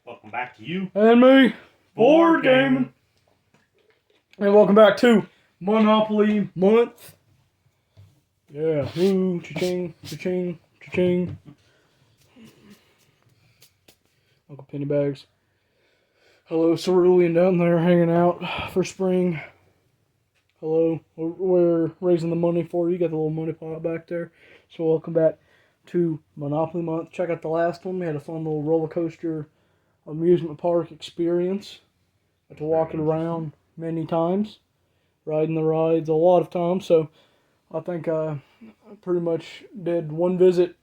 Welcome back to you. And me, Board Gaming. And welcome back to Monopoly Month. Yeah, woo, cha-ching, cha-ching, cha-ching. Uncle Pennybags. Hello, Cerulean down there hanging out for spring. Hello, we're raising the money for you. You got the little money pot back there. So welcome back to Monopoly Month. Check out the last one. We had a fun little roller coaster amusement park experience. Got to walk it around many times, riding the rides a lot of times. So I think I pretty much did one visit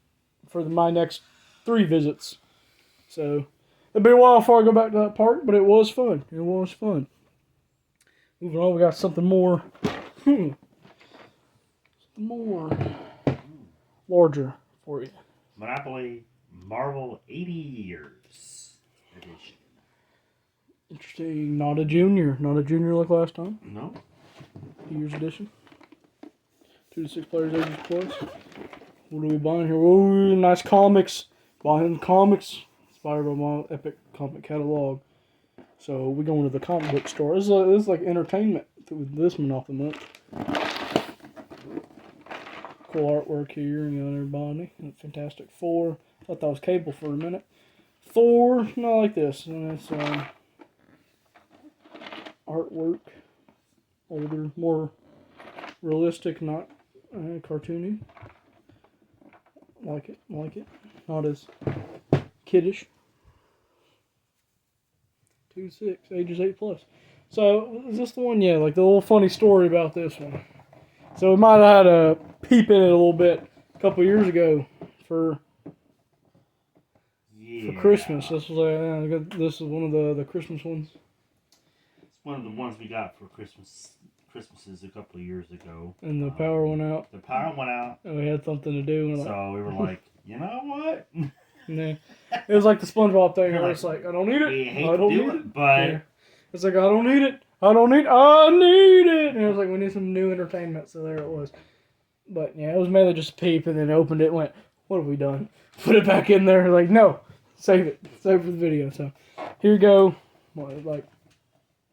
for my next 3 visits. So it'll be a while before I go back to that park, but it was fun. It was fun. Moving on, we got something more. Something more larger for you. Monopoly Marvel 80 Years Edition. Interesting. Not a junior. Not a junior like last time. No. 80 Years Edition. 2 to 6 players ages plus. What are we buying here? Ooh, nice comics. Buying comics. Inspired by my epic comic catalog. So we're going to the comic book store. This is like entertainment through this Monopoly Month. Cool artwork here. You got everybody. Fantastic Four. Thought that was Cable for a minute. Thor. Not like this. And it's artwork. Older, more realistic, not cartoony. Like it. Not as kiddish. 2 to 6, ages 8 plus. So, is this the one? Yeah, like the little funny story about this one. So, we might have had a peep in it a little bit a couple years ago for Christmas. This was this is one of the Christmas ones. It's one of the ones we got for Christmases a couple of years ago. And the power went out. The power went out. And we had something to do. So we were like, you know what? Nah. It was like the SpongeBob thing. Where it's like, I don't need it. We hate I don't to do need it, but yeah. It's like, I don't need it. I need it. And it was like, we need some new entertainment. So there it was. But yeah, it was mainly just a peep, and then opened it and went, what have we done? Put it back in there. Like, no. Save it. Save it for the video. So here you go. What, like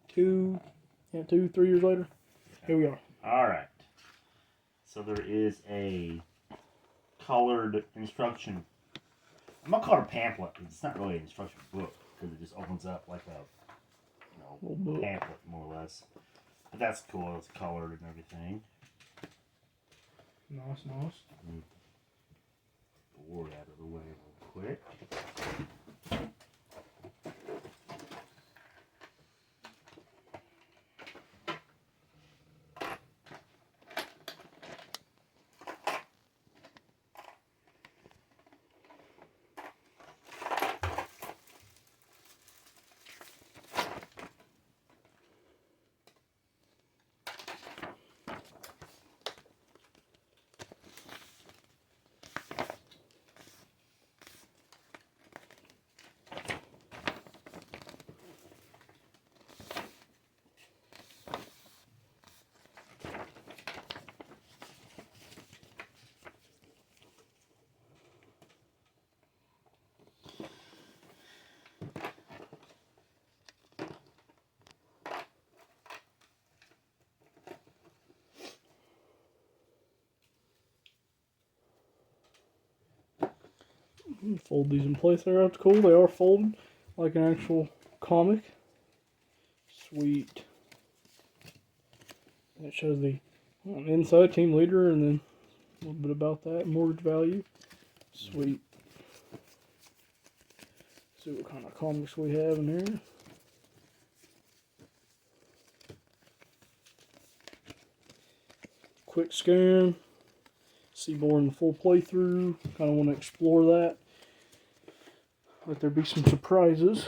2, 3 years later? Here we are. All right. So there is a colored instruction. I'm going to call it a pamphlet. It's not really an instruction book because it just opens up like a pamphlet, more or less. But that's cool. It's colored and everything. Nice. Move the board out of the way real quick. Fold these in place there. That's cool. They are folded like an actual comic. Sweet. And it shows the inside team leader and then a little bit about that. Mortgage value. Sweet. See what kind of comics we have in here. Quick scan. See more in the full playthrough. Kind of want to explore that. Let there be some surprises.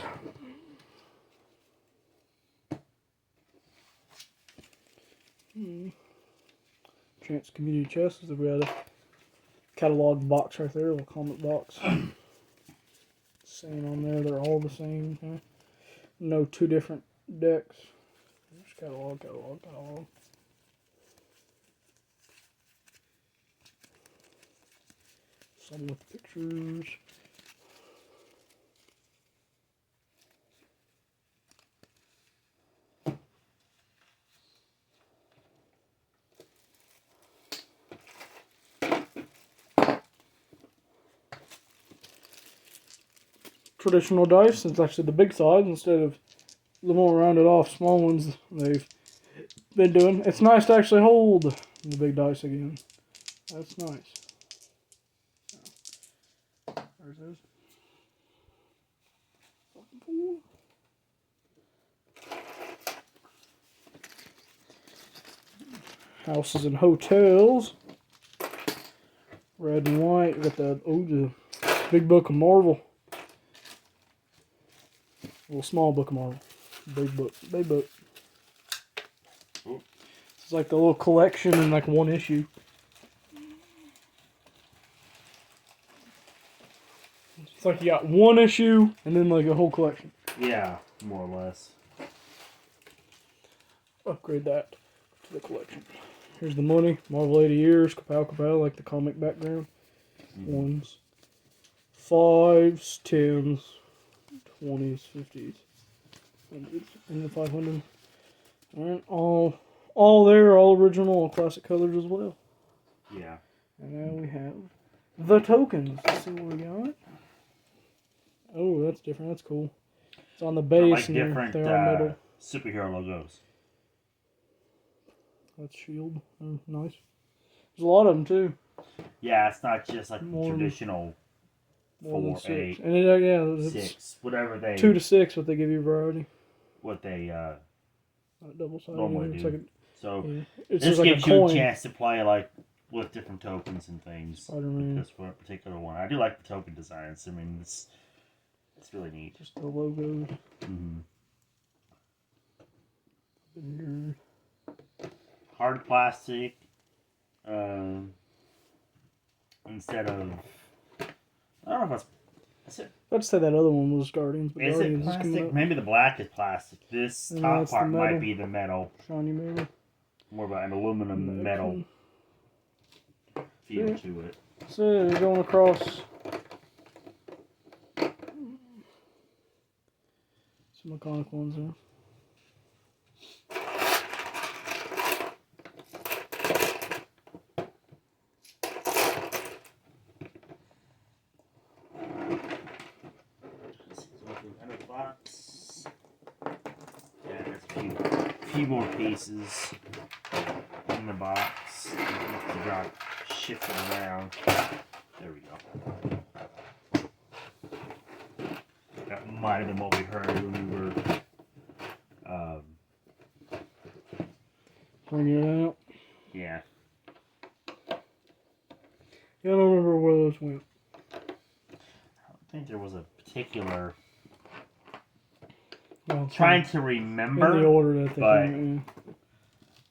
Chance Community Chest. We got a catalog box right there, a little comic box. Saying on there they're all the same. Huh? No 2 different decks. Just catalog. Some with pictures. traditional dice. It's actually the big size instead of the more rounded off small ones they've been doing. It's nice to actually hold the big dice again. That's nice. There's those. Houses and hotels. Red and white. Got the big book of Marvel. Little small book of Marvel. Big book. Big book. Ooh. It's like the little collection in like one issue. It's like you got one issue and then like a whole collection. Yeah, more or less. Upgrade that to the collection. Here's the money. Marvel 80 years. Kapow kapow, like the comic background. Ones. 5s, 10s, 20s, 50s, 100s, and the 500. Alright, all there, all original, all classic colors as well. Yeah. And now we have the tokens. Let's see what we got. Oh, that's different. That's cool. It's on the base Like and different they're on middle. superhero logos. That's Shield. Oh, nice. There's a lot of them too. Yeah, it's not just like More- traditional More than 4, 6. 8, And it's 6, whatever they 2 to 6, but they give you variety. what they Not double sided. normally It's do. like So it's this just like gives a you a coin. chance to play like with different tokens and things. Spider-Man. This one particular one, I do like the token designs. I mean, it's really neat. Just the logos. Mm-hmm. And Hard plastic, instead of I don't know if that's it. I'd say that other one was Guardians, but Is it Guardians is coming plastic? up. Maybe the black is plastic. This And top that's the part might metal. be the metal, Shiny metal. more about an aluminum metal feel to it. So you're going across some iconic ones there. Under the box. Yeah, there's a few more pieces in the box. Shift it around. There we go. That might have been what we heard when we were Bringing it out. yeah. Yeah, I don't remember where those went. I don't think there was a particular Well, trying to in remember, the order that they but came in.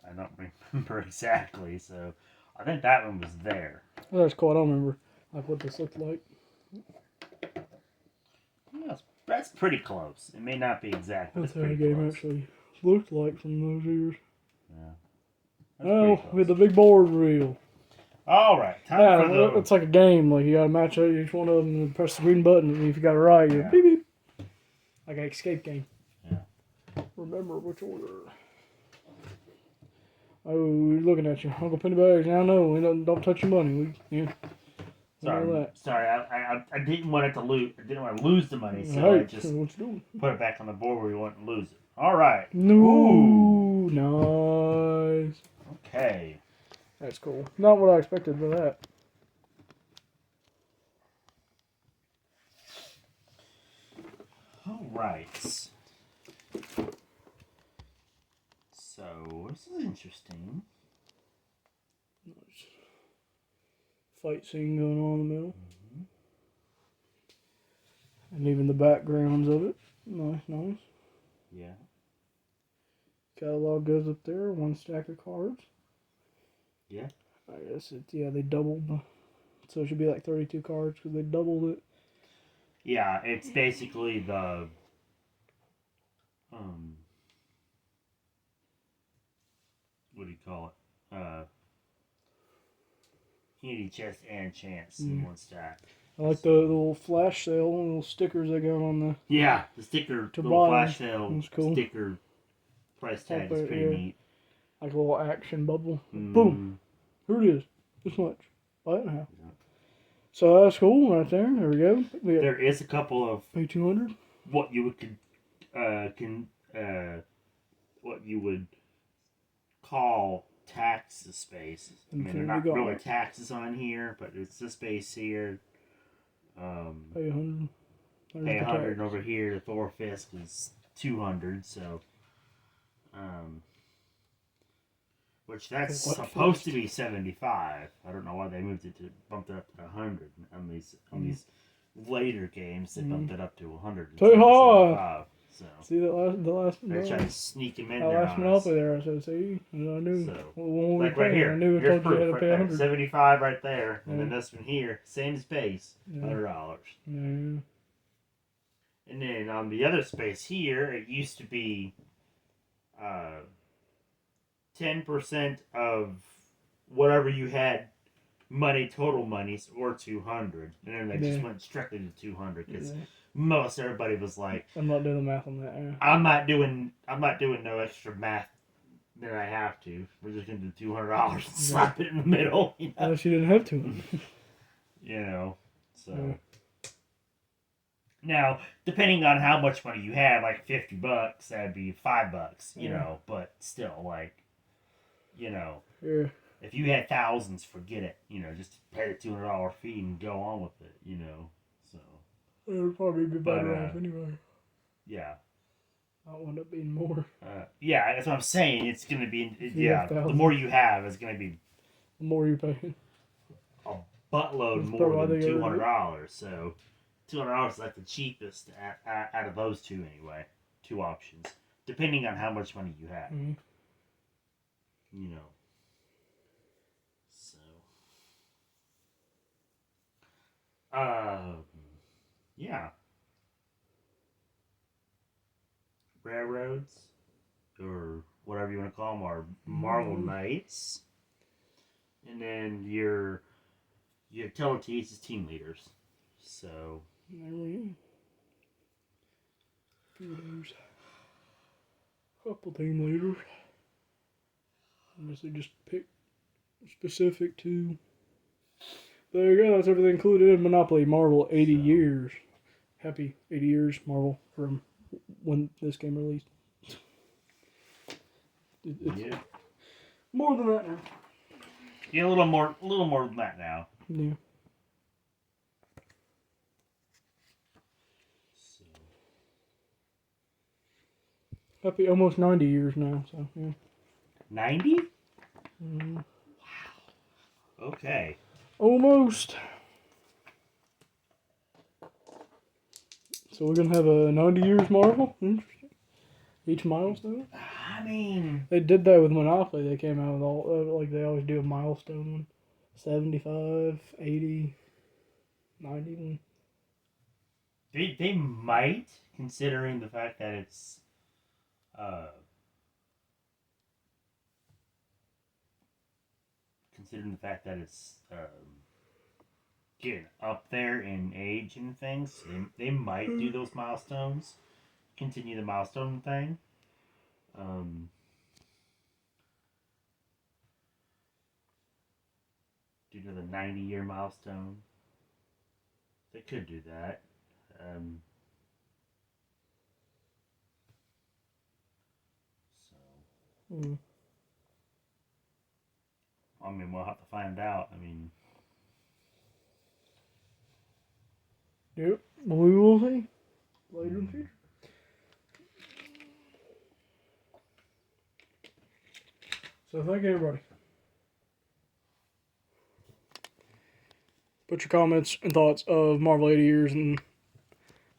I don't remember exactly, so I think that one was there. Well, that's cool. I don't remember like what this looked like. Yeah, that's pretty close. It may not be exact, but That's it's how the pretty game close. actually looked like from those years. Yeah. That's Oh, pretty with close. the big board reel. All right, time Yeah, for the it's like a game. Like you gotta match up each one of them and press the green button, and if you got it right, you Yeah. beep beep. Like an escape game. Yeah. Remember which order. Oh, we're looking at you, Uncle Pennybags. I know we don't touch your money. We know that. Sorry. I didn't want it to lose. I didn't want to lose the money, so Hey, I just what you doing? put it back on the board where we want to lose it. All right. No, Ooh. nice. Okay. That's cool. Not what I expected for that. All right. So this is interesting. Nice. Fight scene going on in the middle. Mm-hmm. And even the backgrounds of it. Nice, nice. Yeah. Catalog goes up there. One stack of cards. Yeah. I guess they doubled the. So it should be like 32 cards because they doubled it. Yeah, it's basically the what do you call it? Unity chest and chance in one stack. I like the little flash sale, little stickers they got on the. Yeah, the sticker, To little buy. flash sale That's cool. sticker price tag is pretty yeah. neat. Like a little action bubble. Mm. Boom. Here it is. This much. Buy it now. So that's cool right there. There we go. There is a couple of pay 200. What you would what you would call tax space. I mean, they're not really taxes on here, but it's the space here. Pay 100. Pay 100 over here. The Thor Fisk is 200. So, which that's supposed to be 75. I don't know why they bumped it up to 100 on these later games. They bumped it up to 100. Too high. So see the last they're trying to sneak him in there. Last Monopoly there. I said, see, I knew. So, like right here. I knew I told you had to pay 100. 75 right there, and then this one here, same space, $100. Yeah. And then on the other space here, it used to be 10% of whatever you had total monies, or 200, and then they just went strictly to 200 because most everybody was like, I'm not doing the math on that. I'm not doing no extra math than I have to. We're just gonna do $200 and slap it in the middle. You know? Unless you didn't have to. You know, so now depending on how much money you had, like $50, that'd be $5. You know, but still, like, you know, if you had thousands, forget it. You know, just pay the $200 fee and go on with it. You know, so. It would probably be better off anyway. Yeah. I'll end up being more. Yeah, that's what I'm saying. It's going to be, the more you have, it's going to be... The more you pay. A buttload more than $200. So, $200 is like the cheapest out of those two anyway. Two options. Depending on how much money you have. Mm-hmm. You know. So. Yeah. Railroads, or whatever you want to call them, are Marvel Knights. And then your utilities is team leaders. So. Couple team leaders. Unless they just pick specific to. There you go. That's everything included in Monopoly Marvel 80 years. Happy 80 years, Marvel, from when this game released. It's more than that now. Yeah, a little more than that now. Yeah. So. Happy almost 90 years now, so yeah. 90? Mm-hmm. Wow. Okay. Almost. So we're gonna have a 90 years Marvel. Interesting. Each milestone. I mean, they did that with Monopoly. They came out with all like they always do a milestone one. 75, 80, 90. They might, considering the fact that it's getting up there in age and things, they might do those milestones, continue the milestone thing. Due to the 90-year milestone, they could do that. I mean, we'll have to find out. I mean, yep, we will see later in the future. So thank you, everybody. Put your comments and thoughts of Marvel 80 years in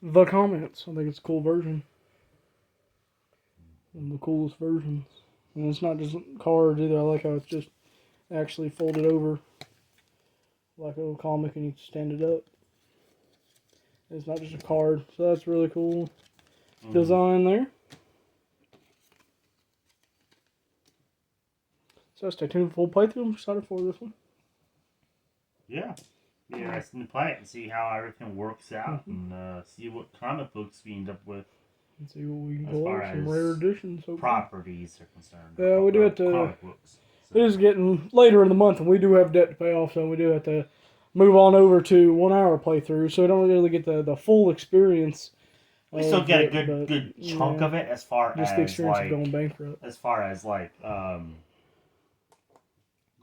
the comments. I think it's a cool version. One of the coolest versions. And it's not just cards either. I like how it's just actually folded over like a little comic and you stand it up. It's not just a card. So that's really cool design there. So stay tuned for full playthrough. I'm excited for this one. Yeah. Be interesting to play it and see how everything works out and see what comic books we end up with. And see what we can pull out. Some rare editions. Properties are concerned. Yeah, we do have to. Comic books. So. It is getting later in the month and we do have debt to pay off, so we do have to move on over to 1 hour playthrough, so I don't really get the full experience. We still get a but, good chunk of it as far just as the experience like of going bankrupt.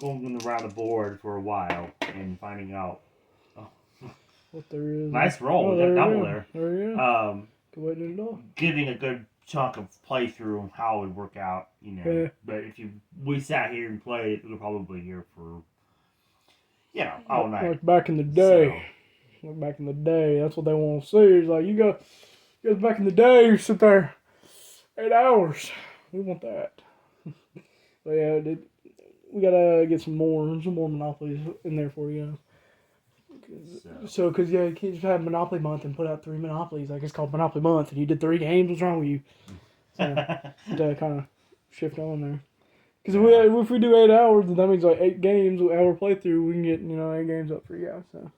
going around the board for a while and finding out. Oh, what there is. Nice roll. Oh, We got double go. there. There you go. Getting a good chunk of playthrough and how it would work out, you know. Yeah. But if we sat here and played, we were probably here for, you know, all night. Like back in the day. Like back in the day, that's what they want to see. It's like you guys back in the day, you sit there 8 hours. We want that. But yeah, we gotta get some more Monopolies in there for you. So, because you can't just have Monopoly Month and put out 3 Monopolies. Like, it's called Monopoly Month, and you did 3 games. What's wrong with you? So, to kind of shift on there. Because if we do 8 hours, then that means like 8 games, hour playthrough, we can get 8 games up for you guys. So,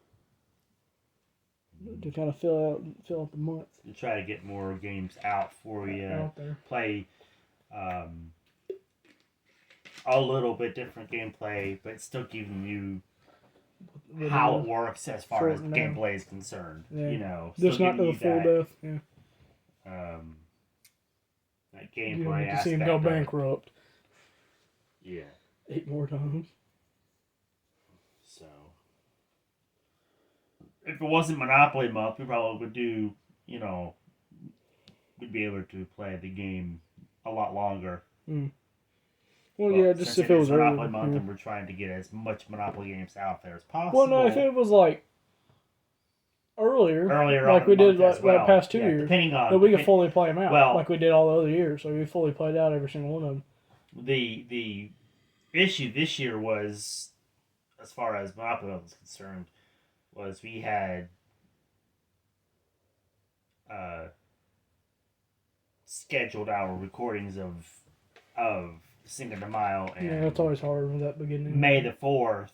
to kind of fill out the month. To try to get more games out for you. Out there. Play a little bit different gameplay, but still giving you how it works as far as gameplay is concerned. Yeah. You know, just not to the full death. Yeah. That gameplay you don't aspect. To see him go bankrupt. Yeah. 8 more times. So, if it wasn't Monopoly Month, we probably would do. We'd be able to play the game a lot longer. Mm. Well, yeah, just if it was Monopoly Month, and we're trying to get as much Monopoly games out there as possible. Well, no, if it was like earlier like we did like past 2 years, years, depending on, then we could fully play them out, well, like we did all the other years. So we fully played out every single one of them. The issue this year was, as far as Monopoly Month is concerned, was we had scheduled our recordings of Cinco de Mayo and that's always hard with that beginning. May the 4th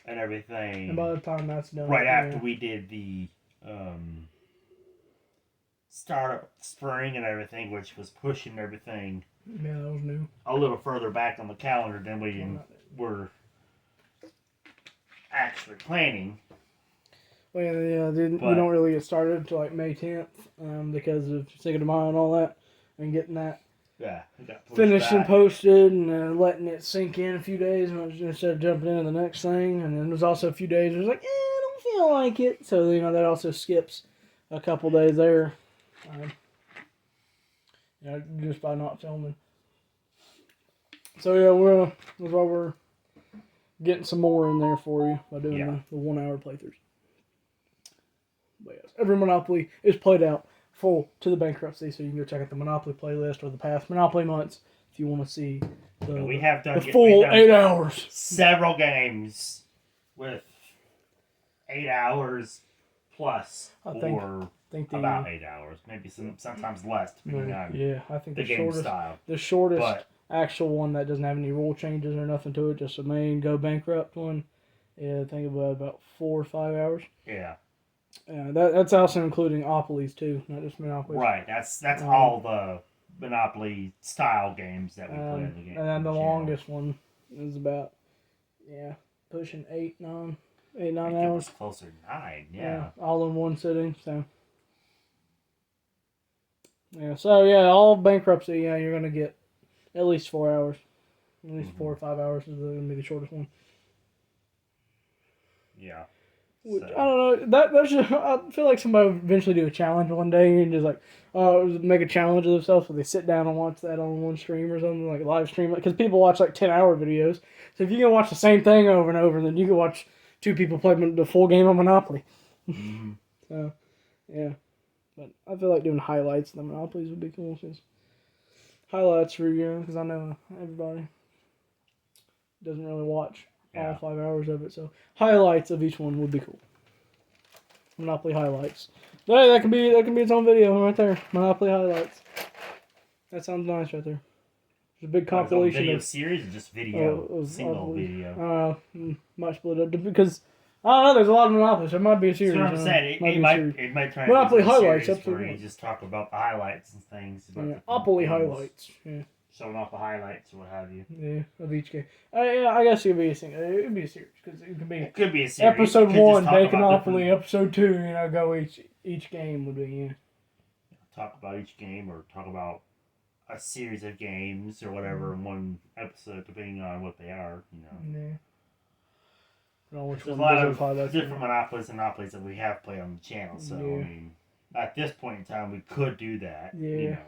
and everything. And by the time that's done, right after we did the start of spring and everything, which was pushing everything. Yeah, that was new. A little further back on the calendar than we were actually planning. Well, yeah, we don't really get started until like May 10th because of Cinco de Mayo and all that, and getting that finished and posted and letting it sink in a few days instead of jumping into the next thing. And then there's also a few days where it's like, I don't feel like it. So, that also skips a couple days there. Just by not filming. So, yeah, that's why we're getting some more in there for you by doing the 1 hour playthroughs. But yes, every Monopoly is played out full to the bankruptcy, so you can go check out the Monopoly playlist or the past Monopoly months if you want to see the full 8 hours. Several games with 8 hours plus, about 8 hours, maybe sometimes less, depending on I think the game style. The shortest actual one that doesn't have any rule changes or nothing to it, just a main go bankrupt one. Yeah, I think about 4 or 5 hours. Yeah. That's also including Opolis too, not just Monopoly. Right, that's all the Monopoly style games that we play in the game. And then the longest one is about pushing 8, 9 hours. It was closer to 9, yeah. All in one sitting. So all bankruptcy. You're gonna get at least 4 hours. At least 4 or 5 hours is gonna be the shortest one. Yeah. Which, I don't know. That's just, I feel like somebody would eventually do a challenge one day and just make a challenge of themselves, where they sit down and watch that on one stream or something, like live stream it. Because people watch like 10-hour videos. So if you can watch the same thing over and over, then you can watch 2 people play the full game of Monopoly. Mm-hmm. So, yeah. But I feel like doing highlights of the Monopolies would be cool. Cause highlights for you, because I know everybody doesn't really watch all 5 hours of it, so highlights of each one would be cool. Monopoly highlights. Hey, that can be its own video right there. Monopoly highlights. That sounds nice right there. There's a big compilation video series or just video, single video. Might split it up because I don't know. There's a lot of Monopolies. There might be a series. That's what I'm saying. It might turn Monopoly into highlights. Where you just talk about the highlights and things. Monopoly highlights. Yeah. showing off the highlights or what have you. Yeah, of each game. Yeah, I guess it'd be a series because it could be. It could be a series. Episode You could 1, just talk about Baconopoly. different- Episode 2, go each game would be, yeah. Talk about each game or talk about a series of games or whatever in one episode, depending on what they are, Yeah. Which There's a one lot does of it different monopolies that we have played on the channel, so, Yeah. I mean, at this point in time, we could do that, Yeah.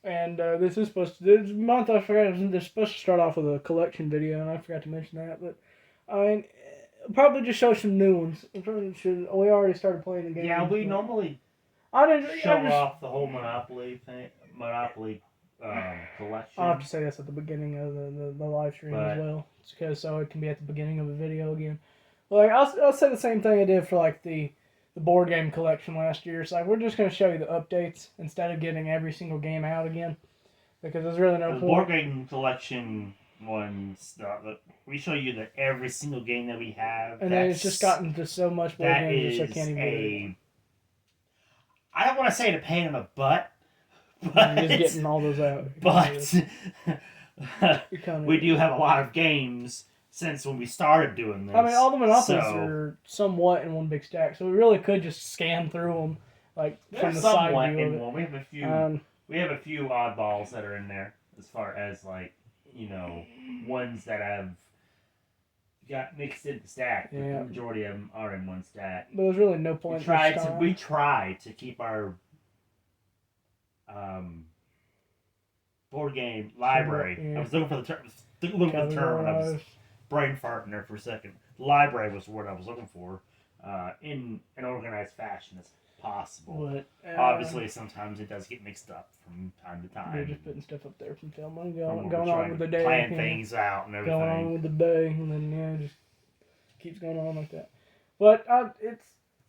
And this this month, I forgot, they're supposed to start off with a collection video, and I forgot to mention that, but, I mean, probably just show some new ones. We already started playing the game. Yeah, we normally show off the whole Monopoly collection. I'll have to say this at the beginning of the live stream as well, so it can be at the beginning of the video again. Like I'll say the same thing I did for like the board game collection last year. So like, we're just going to show you the updates instead of getting every single game out again, because there's really no point. The board game collection ones, we show you every single game that we have, and then it's just gotten to so much board games, I can't even. I don't want to say a pain in the butt, but just getting all those out. But we do have a lot of games since when we started doing this. I mean, all the monopolies are somewhat in one big stack, so we really could just scan through them, like from the side view of it. We have a few. We have a few oddballs that are in there, as far as like ones that have got mixed in the stack. But the majority of them are in one stack. But there's really no point. We try to keep our board game library. Yeah. I was looking for the term. And I was brain farting there for a second. Library was the word I was looking for. In an organized fashion as possible. But, obviously, sometimes it does get mixed up from time to time. You're just putting stuff up there from filming, going on with the day, planning things out and everything. Going on with the day, and then just keeps going on like that. But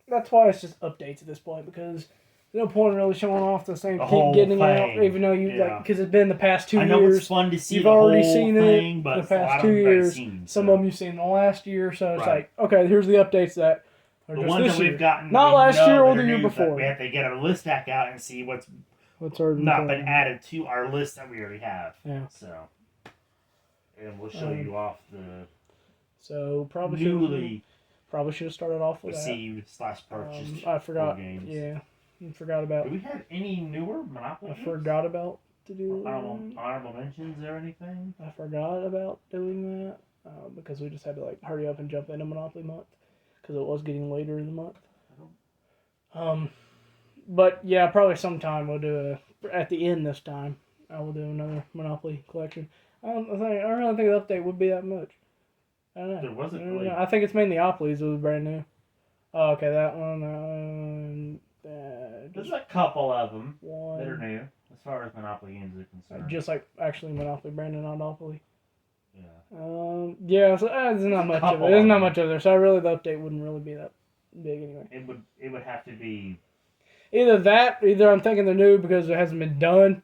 that's why it's just updates at this point, because there's no point in really showing off the same, keep getting it out, even though because it's been the past 2 years. I know it's fun to see. You've already seen thing, it but the past 2 years. Some of them you've seen in the last year, so it's like, okay, here's the updates that are the just ones this that we've year. gotten, not last year or the year before. We have to get our list back out and see what's already not been added to our list that we already have. Yeah. So, and we'll show you off the. So probably should have started off with received/purchased. I forgot. Games. Yeah, I forgot about. Do we have any newer Monopoly? I forgot about to do honorable mentions or anything. I forgot about doing that because we just had to like hurry up and jump into Monopoly month because it was getting later in the month. But yeah, probably sometime we'll do at the end this time. I will do another Monopoly collection. I don't really think the update would be that much. I don't know. There wasn't really. I think it's mainly Opolis. It was brand new. Oh, okay, that one. There's a couple of them that are new as far as Monopoly games are concerned. Just like actually Monopoly brand and not Monopoly. Yeah. Yeah. So there's not much of it. There's not much of there. So really, the update wouldn't really be that big anyway. It would have to be. Either I'm thinking they're new because it hasn't been done,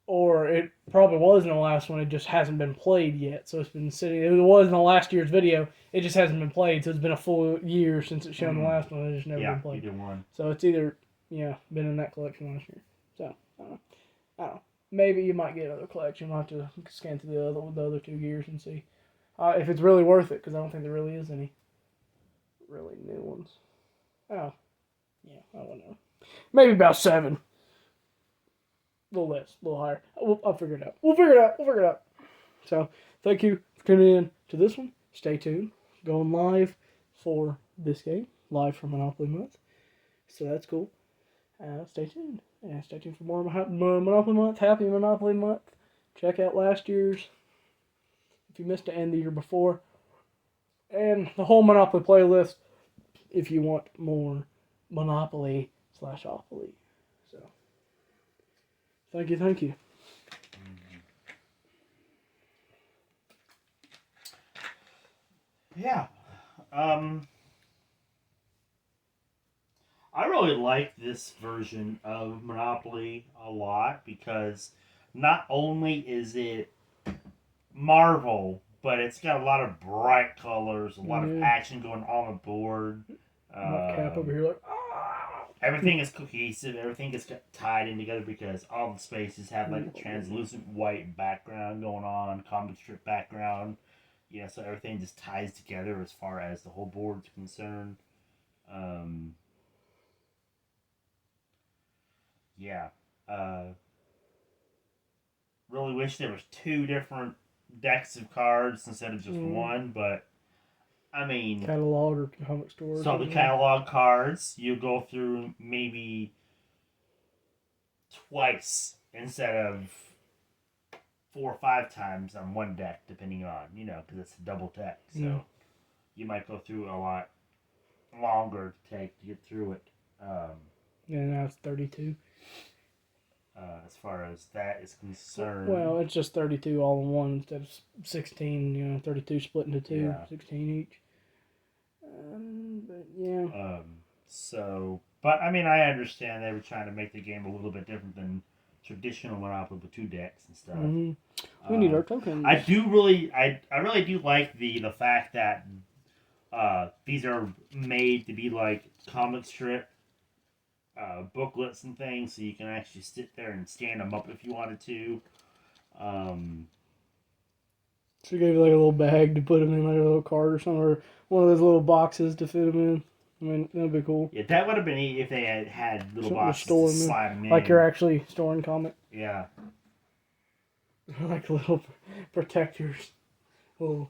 or it probably was in the last one, it just hasn't been played yet. So it's been sitting, it was in the last year's video, it just hasn't been played. So it's been a full year since it's shown the last one, it's just never been played. Either one. So it's either, been in that collection last year. So, I don't know. Maybe you might get another collection. We'll have to scan through the other 2 years and see if it's really worth it, because I don't think there really is any really new ones. Oh. Yeah, I don't know. Maybe about 7. A little less, a little higher. I'll figure it out. We'll figure it out. So, thank you for tuning in to this one. Stay tuned. Going live for this game. Live for Monopoly Month. So, that's cool. Stay tuned. And stay tuned for more Monopoly Month. Happy Monopoly Month. Check out last year's. If you missed it and the year before. And the whole Monopoly playlist if you want more Monopoly/Opoly. So, thank you. Yeah. I really like this version of Monopoly a lot because not only is it Marvel, but it's got a lot of bright colors, a lot of action going on the board. Cap over here like, everything is cohesive. Everything is tied in together because all the spaces have like a translucent white background going on, comic strip background. Yeah, so everything just ties together as far as the whole board's concerned. Um, yeah. Uh, really wish there was two different decks of cards instead of just one, but I mean, catalog or comic stores. so the catalog cards you go through maybe twice instead of 4 or 5 times on one deck, depending on because it's a double deck, so you might go through a lot longer to take to get through it. Yeah, now it's 32. As far as that is concerned. Well, it's just 32 all in one instead of 16, 32 split into two, 16 each. But yeah. But I mean, I understand they were trying to make the game a little bit different than traditional Monopoly with 2 decks and stuff. We need our tokens. I really do like the fact that these are made to be like comic strip booklets and things, so you can actually sit there and stand them up if you wanted to. She gave you like a little bag to put them in, like a little card or something, or one of those little boxes to fit them in. I mean, that'd be cool. Yeah, that would have been neat if they had little boxes to slide them in. Like you're actually storing comic. Yeah. Like little protectors. Little.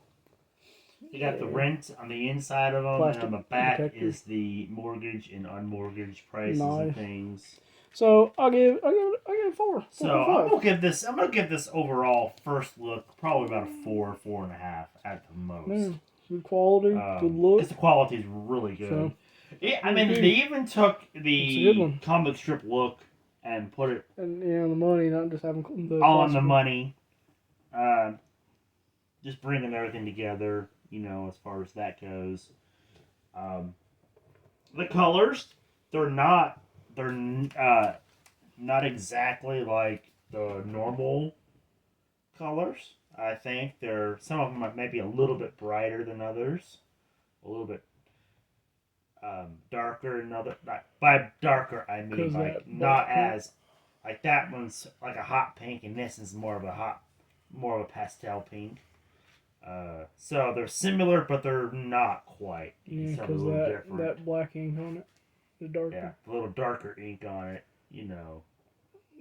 You got the rent on the inside of them, Plastic and on the back protectors. is the mortgage and unmortgaged prices and things. So I'll give it 4. So I'm gonna give this overall first look probably about a 4.5 at the most. Man, good quality, good look. Because the quality is really good. So, I mean, they even took the comic strip look and put it and the money, not just having on the money. Just bringing everything together, as far as that goes. The colors, they're not exactly like the normal colors. I think some of them might be a little bit brighter than others, a little bit darker than other. By darker, I mean like not as like that one's like a hot pink, and this is more of a pastel pink. So they're similar, but they're not quite. Yeah, because that black ink on it is darker. Yeah, a little darker ink on it,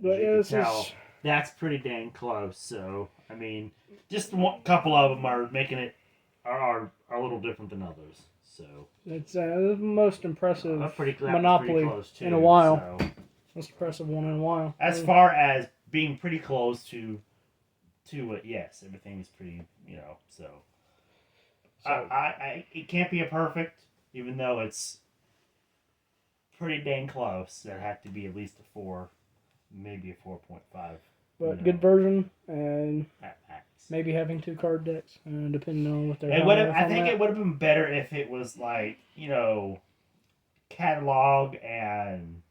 But yeah, that's pretty dang close. So I mean, just a couple of them are making it are a little different than others. So it's the most impressive Monopoly too, in a while. So. Most impressive one in a while. As far as being pretty close to it, yes, everything is pretty, so it can't be a perfect, even though it's pretty dang close. It had to be at least a 4, maybe a 4.5. But good version, and at max. Maybe having 2 card decks, depending on what they're. I think it would have been better if it was like catalog and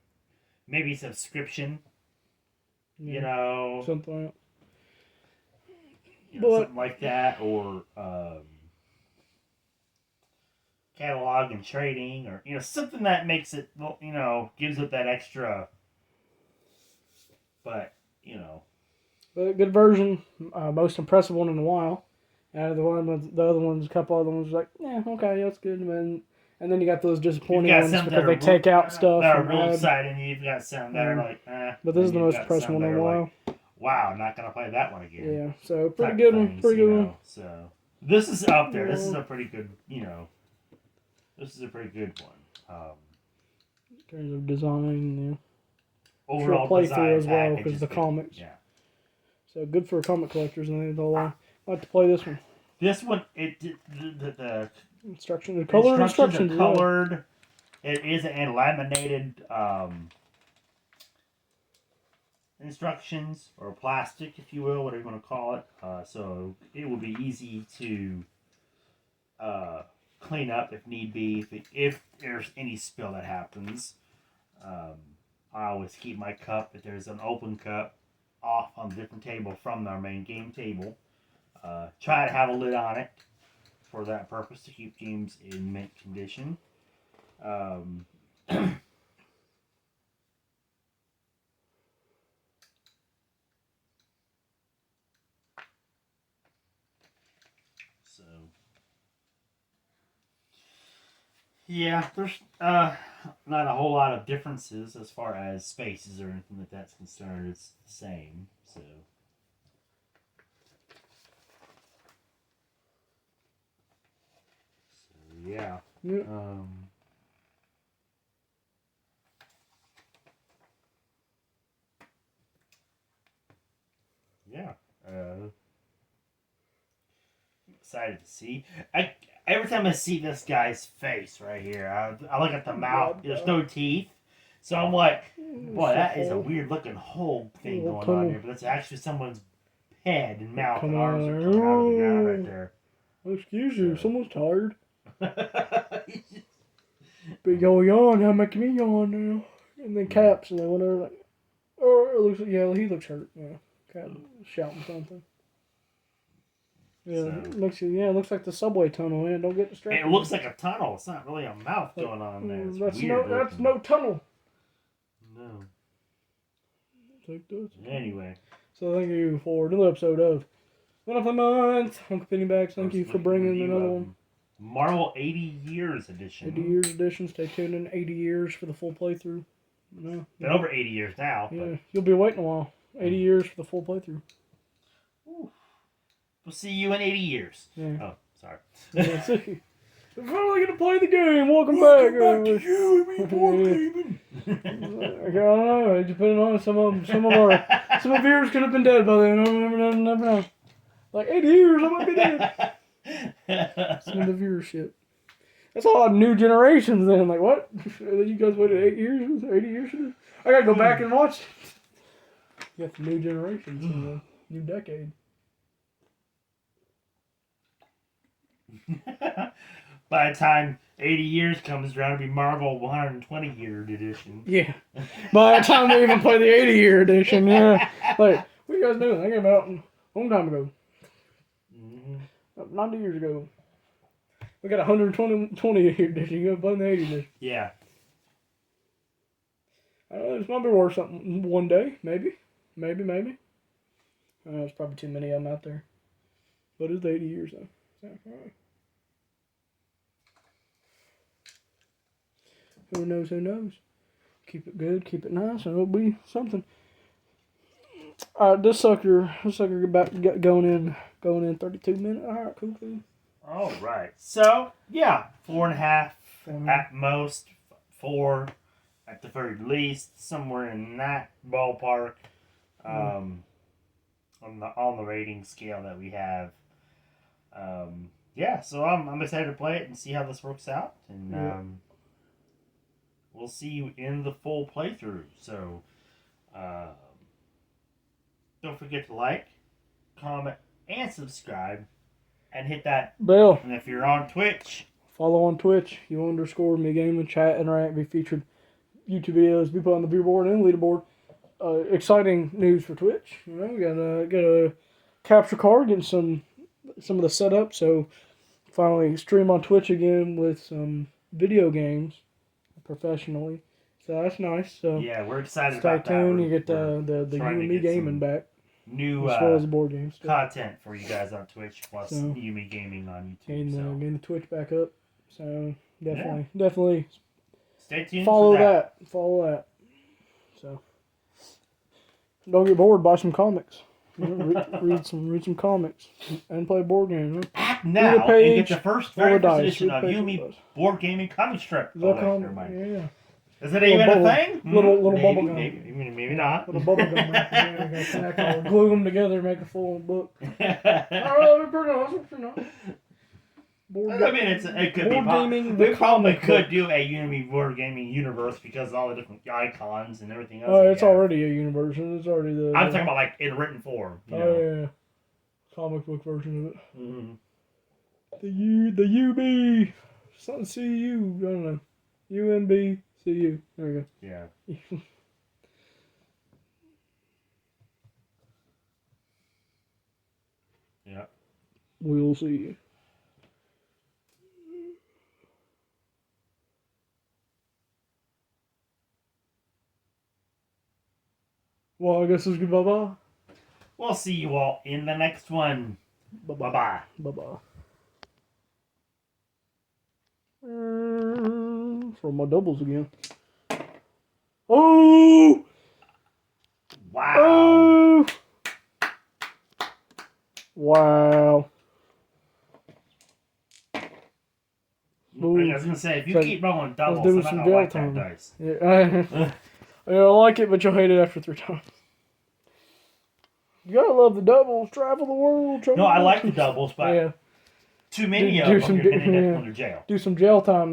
maybe subscription. Something like that. Something like that, or catalog and trading, or something that makes it, gives it that extra. But But good version, most impressive one in a while. Out of the other ones, a couple other ones, like okay, that's good. And then you got those disappointing ones because they take out stuff. That are real exciting. You've got some that are like, But this is the most impressive one in a while. Like, wow, I'm not gonna play that one again. Yeah, so pretty good one. Pretty good one. So this is up there. This is a pretty good. This is a pretty good one. In terms of design, overall playthrough as well because the comics. Yeah. So good for comic collectors, and they'll like to play this one. This one, the instructions are colored. It is a laminated instructions, or plastic, if you will, whatever you want to call it. So it will be easy to clean up if need be, if there's any spill that happens. I always keep my cup, if there's an open cup, off on a different table from our main game table. Try to have a lid on it for that purpose, to keep games in mint condition. Yeah, there's not a whole lot of differences as far as spaces or anything like that's concerned. It's the same. So yeah. Yeah. Yeah. Excited to see. Every time I see this guy's face right here, I look at the mouth. There's no teeth, so I'm like, boy, that is a weird looking hole thing going on there. But that's actually someone's head and mouth and arms are coming out of the ground right there. Excuse you, someone's tired. Big old yawn, now making me yawn now. And then Caps and then whatever. Like, oh, it looks like, yeah, he looks hurt. Yeah, Cap shouting something. Yeah, it looks like the subway tunnel. Man, don't get distracted. It looks like a tunnel. It's not really a mouth going on there. It's that's weird that's no tunnel. No. Take this. Anyway. So thank you for another episode of One of the Month. Uncle Pennybags, thank you for bringing another one. Marvel 80 Years Edition. 80 Years Edition. Stay tuned in 80 years for the full playthrough. No, been over 80 years now. Yeah, but... you'll be waiting a while. 80 years for the full playthrough. Ooh. We'll see you in 80 years. Yeah. Oh, sorry. Yeah, see. We're finally gonna play the game. Welcome back to U&ME board gaming. I don't know. Depending on some of the viewers could have been dead by then. Never know. Like 80 years, I might be dead. Some of the viewership. That's a lot of new generations then. Like, what? You guys waited 8 years? 80 years? I gotta go back and watch. You got the new generations in the new decade. By the time 80 years comes around, it'll be Marvel 120-year edition. Yeah. By the time we even play the 80-year edition, yeah. Like, what you guys doing? That came out a long time ago. 90 years ago. We got 120-year edition. You gonna play the 80 edition? Yeah. I don't know, this might be worth something one day. Maybe. I don't know, there's probably too many of them out there. But it's 80 years, though. So, alright. Who knows? Keep it good, keep it nice, and it'll be something. Alright, this sucker going in 32 minutes. Alright, cool. Alright. So, yeah, 4.5 at most, 4 at the very least, somewhere in that ballpark. On the rating scale that we have. Yeah, so I'm excited to play it and see how this works out. And we'll see you in the full playthrough. So, don't forget to like, comment, and subscribe. And hit that bell. And if you're on Twitch, follow on Twitch. U_ME gaming, chat, interact, be featured. YouTube videos, be put on the viewboard and leaderboard. Exciting news for Twitch. You know, we got a capture card, getting some of the setup. So finally stream on Twitch again with some video games professionally. So that's nice. So yeah, we're excited stay about that. Stay tuned. You get the U&ME gaming back. New as well as board games content for you guys on Twitch, plus U&ME gaming on YouTube. Getting the Twitch back up. So definitely. Stay tuned. Follow that. So don't get bored. Buy some comics. read some comics and play board games. Act now and get the very first edition of U&ME board gaming comic strip. Yeah. Is it even a thing? Little bubble gum. Maybe not. Little bubble gum. Glue them together, make a full book. Oh, pretty awesome. I mean, it could be gaming. We probably could do a U&ME board gaming universe because of all the different icons and everything else. Oh, it's already a universe. It's already the. I'm talking about like in written form. You know? Yeah. Comic book version of it. Mm-hmm. The UB. Something CU. I don't know. UMB. CU. There we go. Yeah. Yeah. We'll see you. Well, I guess it's goodbye. Bye. We'll see you all in the next one. Bye-bye. Bye-bye. Let's roll my doubles again. Oh! Wow. Oh! Wow. I was gonna say, if you keep rolling doubles, do I'm not some gonna like jail that time. dice. Yeah, I like it, but you'll hate it after 3 times. You gotta love the doubles. Travel the world. No, I like the doubles, but yeah. too many Do of them, some you're gonna end up yeah. going to jail. Do some jail time.